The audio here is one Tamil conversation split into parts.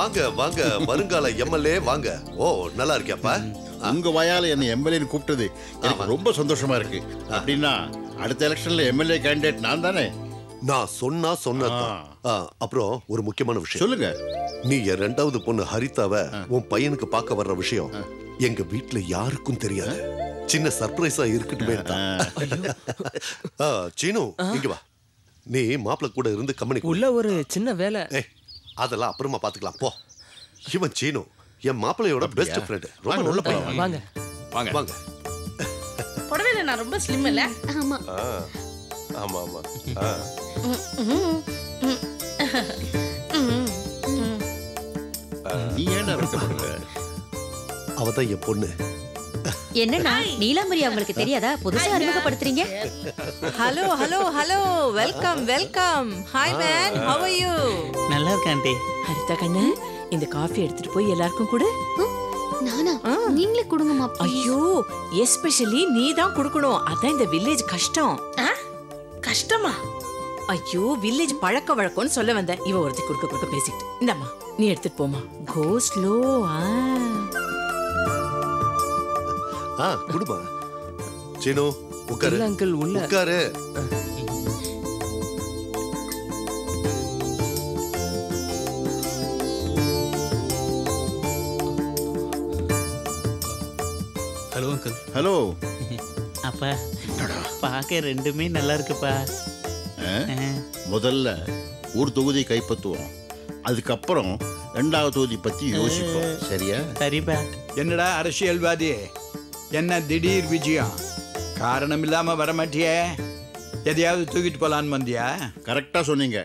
வாங்க வாங்க வருங்கால எம்எல்ஏ வாங்க. ஓ நல்லா இருக்கியாப்பா? உங்க வாயால என்ன எம்எல்ஏன்னு கூப்பிட்டது எனக்கு ரொம்ப சந்தோஷமா இருக்கு. அப்படின்னா அடுத்த எலெக்ஷன்ல எம்எல்ஏ கேண்டிடேட் நான் தானே? நான் சொன்னதான். அப்புறம் ஒரு முக்கியமான விஷயம் சொல்லுங்க. நீ என் ரெண்டாவது பொண்ணு ஹரிதாவை உன் பையனுக்கு பார்க்க வர்ற விஷயம் எங்க வீட்டுல யாருக்கும் தெரியாது. சின்ன சர்ப்ரைஸா இருக்கட்டுமே. சீனு இங்க வா. நீ மாப்பிள்ள கூட இருந்து கம்பெனி உள்ள ஒரு சின்ன வேலை. அதெல்லாம் அப்புறமா பாத்துக்கலாம் போ. இவன் சீனு என் மாப்பிள்ளையோட பெஸ்ட் ஃப்ரெண்ட். ரொம்ப நல்ல பையன். வாங்க வாங்க வாங்க. புடவையில நான் ரொம்ப ஸ்லிம் இல்ல? ஆமா ஆமா ஆமா. நீ ஏன்டா வெட்கப்படுற? அவதான் என் பொண்ணு. என்னன்னா நீலாம்பரி அவங்களுக்கு தெரியாதா? புதுசா அறிமுகப்படுத்துறீங்க. Hello hello hello, welcome welcome. Hi man, how are you? நல்லா இருக்கேன் ஆண்டி. ஹரிதா கண்ணு, இந்த காஃபி எடுத்துட்டு போய் எல்லாருக்கும் கொடு. நானா? நீங்களே கொடுங்கம்மா. ஐயோ, எஸ்பெஷலி நீ தான் கொடுக்கணும். அதான் இந்த வில்லேஜ் கஷ்டம். கஷ்டமா? ஐயோ, வில்லேஜ் பழக்க வழக்கம்னு சொல்ல வந்தேன். இவ ஒருத்தி குடுக்க பேசிட்டு. இந்தம்மா நீ எடுத்துட்டு போமா. Go slow. குடுமா. சீனு உட்காரு. அங்கிள் உள்ள உட்காரு. Hello uncle. ஹலோ. அப்பா பார்க்க ரெண்டுமே நல்லா இருக்குப்பா. முதல்ல ஒரு தொகுதி கைப்பற்றுவோம், அதுக்கப்புறம் ரெண்டாவது தொகுதி பத்தி யோசிப்போம். சரியா? சரிப்பா. என்னடா அரசியல்வாதி, என்ன திடீர் விஜயம்? காரணம் இல்லாம வர மாட்டியே? எதையாவது தூக்கிட்டு போலான்னு வந்தியா? கரெக்டா சொன்னீங்க.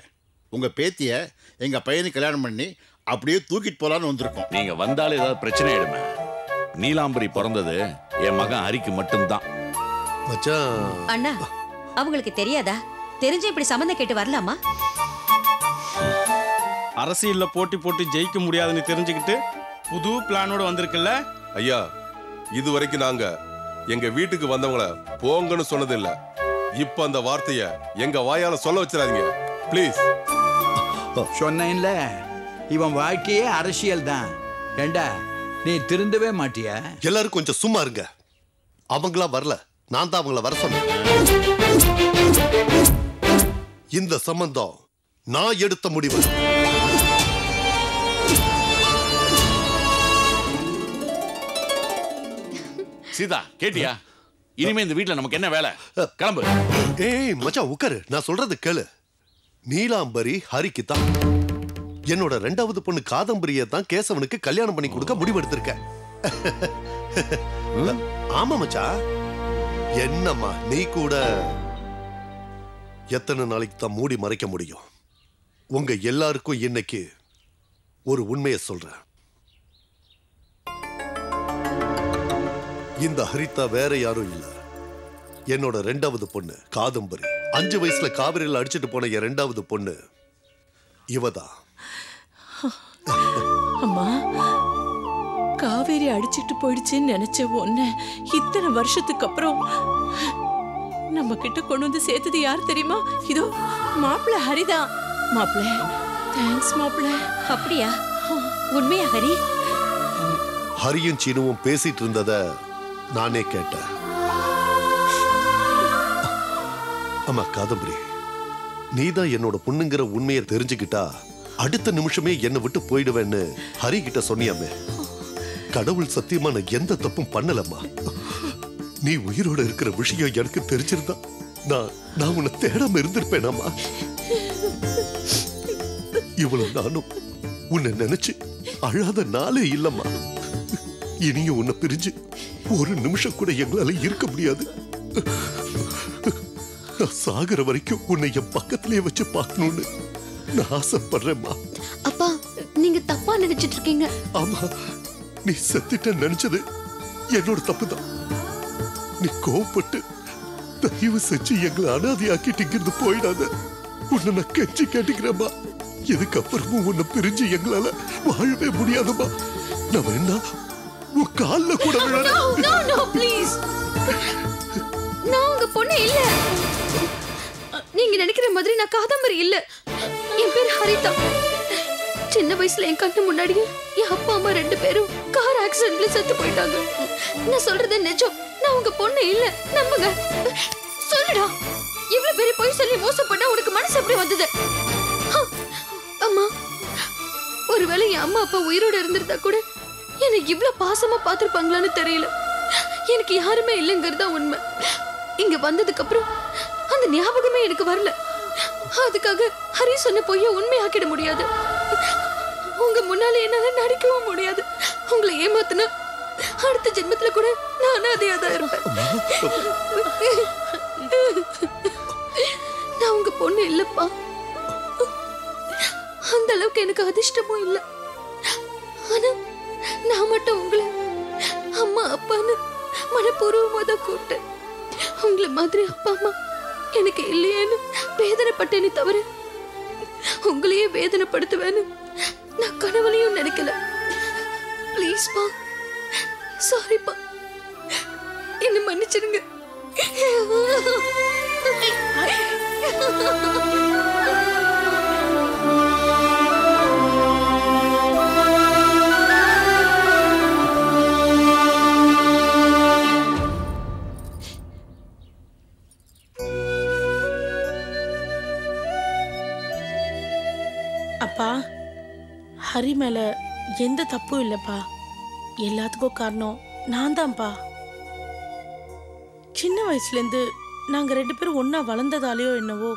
உங்க பேத்திய எங்க பையனுக்கு கல்யாணம் பண்ணி அப்படியே தூக்கிட்டு போலான்னு வந்திருக்கோம். நீங்க வந்தாலும் ஏதாவது பிரச்சனை ஆயிடுமே. நீலாம்பரி பிறந்தது என் மகன் ஹரிக்கு மட்டும்தான். அண்ணா, அவங்களுக்கு தெரியாதா? தெரிஞ்சு இப்படி சம்மந்தம் கேட்டு வரலாமா? அரசியல்ல போட்டி போட்டு ஜெயிக்க முடியாதுன்னு தெரிஞ்சுக்கிட்டு புது பிளானோட வந்திருக்குல்ல. ஐயா, இது வரைக்கும் நாங்க எங்க வீட்டுக்கு வந்தவங்கள போங்கன்னு சொன்னது இல்ல. இப்ப அந்த வார்த்தைய எங்க வாயால சொல்ல வச்சிடாதீங்க ப்ளீஸ். சொன்னேன்ல, இவன் வாழ்க்கையே அரசியல் தான். ஏண்டா நீ திருந்தவே மாட்டியா? எல்லாரும் கொஞ்சம் சும்மா இருங்க. அவங்களா வரல, நான் தான் அவங்கள வர சொன்னேன். இந்த சம்பந்தம் நான் எடுத்த முடிவு. சீதா கேட்டியா? இனிமே இந்த வீட்டுல நமக்கு என்ன வேலை? கிளம்பு. ஏய் மச்சான் உட்காரு, நான் சொல்றது கேளு. நீலாம்பரி ஹரிக்கு தான். என்னோட ரெண்டாவது பொண்ணு காதம்பரிய தான் கேசவனுக்கு கல்யாணம் பண்ணி கொடுக்க முடிவெடுத்திருக்கேன். ஆமா மச்சா. என்னம்மா நீ கூட எத்தனை நாளைக்கு தான் மூடி மறைக்க முடியும்? உங்க எல்லாருக்கும் இன்னைக்கு ஒரு உண்மையை சொல்றேன். இந்த ஹரிதா வேற யாரும் இல்ல, என்னோட ரெண்டாவது பொண்ணு காதம்பரி. 5 வயசுல காவிரியில் அடிச்சிட்டு போன என் ரெண்டாவது பொண்ணு இவதான். அம்மா, காவேரி அடிச்சிட்டு போயிடுச்சுன்னு நினைச்ச ஒன்ன இத்தனை வருஷத்துக்கு அப்புறம் நம்ம கிட்ட கொண்டு வந்து சேர்த்தது யார் தெரியுமா? இதோ மாப்பிள்ள ஹரிதா. மாப்பிள்ள, தேங்க்ஸ் மாப்பிள்ள. அப்படியா? உண்மையா ஹரி? ஹரியும் சீனுவும் பேசிட்டு இருந்தத நானே கேட்டேன். ஆமா காதம்பரி, நீதான் என்னோட பொண்ணுங்கிற உண்மையை தெரிஞ்சுக்கிட்டா அடுத்த நிமிஷமே என்னை விட்டு போயிடுவேன்னு ஹரி கிட்ட சொன்னியாமே. கடவுள் சத்தியமா நான் எந்த தப்பும் பண்ணலம்மா. நீ உயிரோட இருக்கிற விஷயம் எனக்கு தெரிஞ்சிருந்தா நான் உன்னை தேடாம இருந்திருப்பேனாமா. இவ்வளவு நானும் உன்னை நினைச்சு அழாத நாளே இல்லம்மா. இனியும் உன்னை பிரிஞ்சு ஒரு நிமிஷம் கூட எங்களால இருக்க முடியாது. நான் சாகுற வரைக்கும் உன்னை என் பக்கத்திலேயே வச்சு பார்க்கணும்னு நான் ஆசைப்படுறேம்மா. அப்பா, நீங்க தப்பா நினைச்சிட்டு இருக்கீங்க. ஆமா, நீ செத்துட்ட நினைச்சது என்னோட தப்புதான். நீ கோவப்பட்டு தயவு செஞ்சு எங்களை அனாதையாக்கிட்டு இங்கிருந்து போயிடாத. உன்னை நான் கெஞ்சி கேட்டுக்கிறேம்மா. இதுக்கப்புறமும் உன்னை பிரிஞ்சு எங்களால வாழவே முடியாதுமா. நான் வேணா உன் கால்ல கூட ப்ளீஸ். நான் உங்க பொண்ணு இல்ல. நீங்க நினைக்கிற மாதிரி நான் காதம்பரி இல்ல. என் பேர் ஹரிதா. சின்ன வயசுல என் கண்ணு முன்னாடியே என் அப்பா அம்மா 2 பேரும் கார் ஆக்சிடென்ட்ல செத்து போயிட்டாங்க. நான் சொல்றது நிஜம். நான் உங்க பொண்ணு இல்ல, நம்புங்க. சொல்லுடா, இவ்வளவு பெரிய பொய் சொல்லி மோசம் பண்ண உனக்கு மனசு எப்படி வந்தது? அம்மா, ஒருவேளை என் அம்மா அப்பா உயிரோட இருந்திருந்தா கூட எனக்கு இவ்வளவு பாசமா பாத்துருப்பாங்களான்னு தெரியல. எனக்கு யாருமே இல்லைங்கிறதா உண்மை. இங்க வந்ததுக்கு அப்புறம் அந்த ஞாபகமே எனக்கு வரல. அதுக்காக ஹரி சொன்ன பொய்ய உண்மையாக்கிட முடியாது. உங்க முன்னால என்னால நடிக்கவும் முடியாது. உங்களை ஏமாத்தினா அடுத்த ஜென்மத்துல கூட நானும் அதே தான் இருப்பேன். நான் உங்க பொண்ணு இல்லப்பா. அந்த அளவுக்கு எனக்கு அதிர்ஷ்டமும் இல்ல. ஆனா நான் மட்டும் உங்களை அம்மா அப்பான்னு மனப்பூர்வமா தான் கூப்பிட்டேன். உங்களை மாதிரி அப்பா அம்மா எனக்கு இல்லையேன்னு வேதனைப்பட்டேனே தவிர உங்களையே வேதனைப்படுத்துவேன்னு நான் கனவுலையும் நினைக்கல. ப்ளீஸ் பா, சாரிப்பா, என்ன மன்னிச்சிருங்க. அப்பா, ஹரி மேல எந்த தப்பும் இல்லப்பா. எல்லாத்துக்கும் காரணம் நான் தான்ப்பா. சின்ன வயசுல இருந்து நாங்க 2 பேரும் ஒன்னா வளர்ந்ததாலேயோ என்னவோ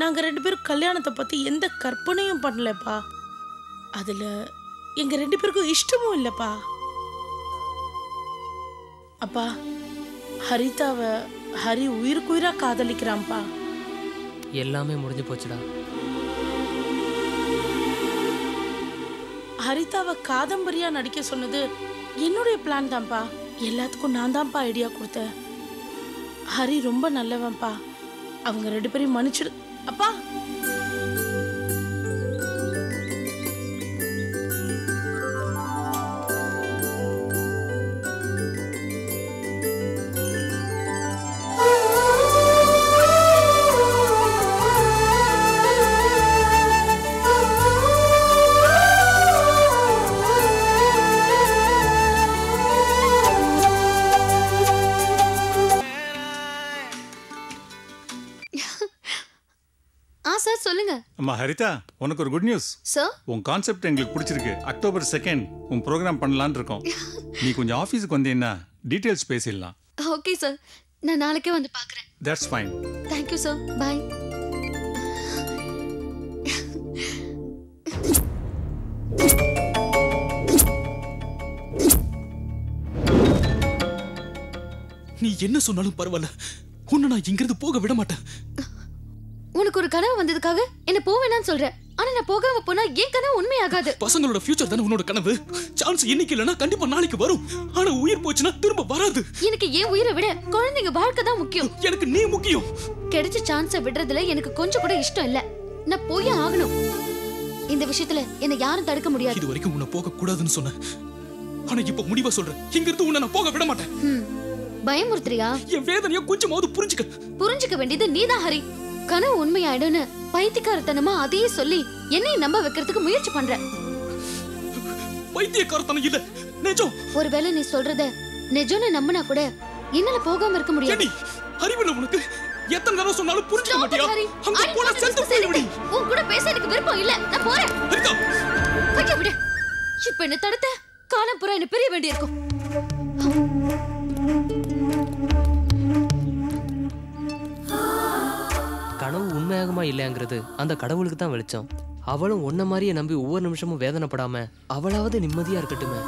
நாங்க 2 பேரும் கல்யாணத்தை பத்தி எந்த கற்பனையும் பண்ணலப்பா. அதுல எங்க 2 பேருக்கும் இஷ்டமும் இல்லப்பா. அப்பா, ஹரிதாவை ஹரி உயிருக்குயிரா காதலிக்கிறான்ப்பா. எல்லாமே முடிஞ்சு போச்சுடா. ஹரிதாவை காதம்பரியா நடிக்க சொன்னது என்னுடைய பிளான் தான்ப்பா. எல்லாத்துக்கும் நான் தான்ப்பா ஐடியா கொடுத்தேன். ஹரி ரொம்ப நல்லவன்ப்பா. அவங்க 2 பேரையும் மன்னிச்சிடு அப்பா. சார் சொல்லுங்க. அம்மா ஹரிதா, உனக்கு ஒரு குட் நியூஸ். சார், உன் கான்செப்ட் எங்களுக்கு பிடிச்சிருக்கு. அக்டோபர் 2 உன் ப்ரோக்ராம் பண்ணலான்னு இருக்கோம். நீ கொஞ்சம் ஆஃபீஸுக்கு வந்தீங்கன்னா டீட்டெயில்ஸ் பேசிடலாம். ஓகே சார், நான் நாளைக்கே வந்து பார்க்குறேன். That's fine. தேங்க்யூ சார், பாய். நீ என்ன சொன்னாலும் பரவாயில்ல, உன்னை நான் இங்கிருந்து போக விட மாட்டேன். உனக்கு ஒரு கனவு வந்ததுக்காக என்ன போவேனான்னு சொல்றேன். ஆனா நான் போகாம போனா என் கனவு உண்மையாகாது. பசங்களோட ஃபியூச்சர் தானே உன்னோட கனவு. சான்ஸ் இன்னைக்கு இல்லனா கண்டிப்பா நாளைக்கு வரும். ஆனா உயிர் போச்சுனா திரும்ப வராது. எனக்கு ஏன் உயிரை விட குழந்தைங்க வாழ்க்கை தான் முக்கியம். எனக்கு நீ முக்கியம். கிடைச்ச சான்ஸை விடுறதுல எனக்கு கொஞ்சம் கூட இஷ்டம் இல்ல. நான் போய் ஆகணும். இந்த விஷயத்துல என்ன யாரும் தடுக்க முடியாது. இது வரைக்கும் உன்னை போக கூடாதுன்னு சொன்னேன். ஆனா இப்ப முடிவா சொல்றேன், இங்க இருந்து உன்னை நான் போக விட மாட்டேன். பயமுறுத்துறியா? என் வேதனைய கொஞ்சமாவது புரிஞ்சுக்க வேண்டியது நீதான் ஹரி. கனவு உண்மையாயிடும்னு பைத்தியக்காரத்தனமா அதையே சொல்லி என்னையும் நம்ப வைக்கிறதுக்கு முயற்சி பண்ற. பைத்தியக்காரத்தனம் இல்ல, நிஜம். ஒருவேளை நீ சொல்றத நிஜம்னு நம்பினா கூட என்னால போகாம இருக்க முடியாது. அறிவில்ல உனக்கு? எத்தனை தடவை சொன்னாலும் புரிஞ்சுக்க மாட்டியா? அங்க போனா செத்து போய்விடு. உன் கூட பேச எனக்கு விருப்பம் இல்ல. நான் போறேன். வைக்க விடு. இப்ப என்ன தடுத்த காலம் புறா என்ன பிரிய வேண்டியிருக்கும். கனவு உண்மையாகுமா இல்லையாங்கிறது அந்த கடவுளுக்கு தான் வெளிச்சம். அவளும் ஒன்ன மாதிரியே நம்பி ஒவ்வொரு நிமிஷமும் வேதனைப்படாம அவளாவது நிம்மதியா இருக்கட்டுமே.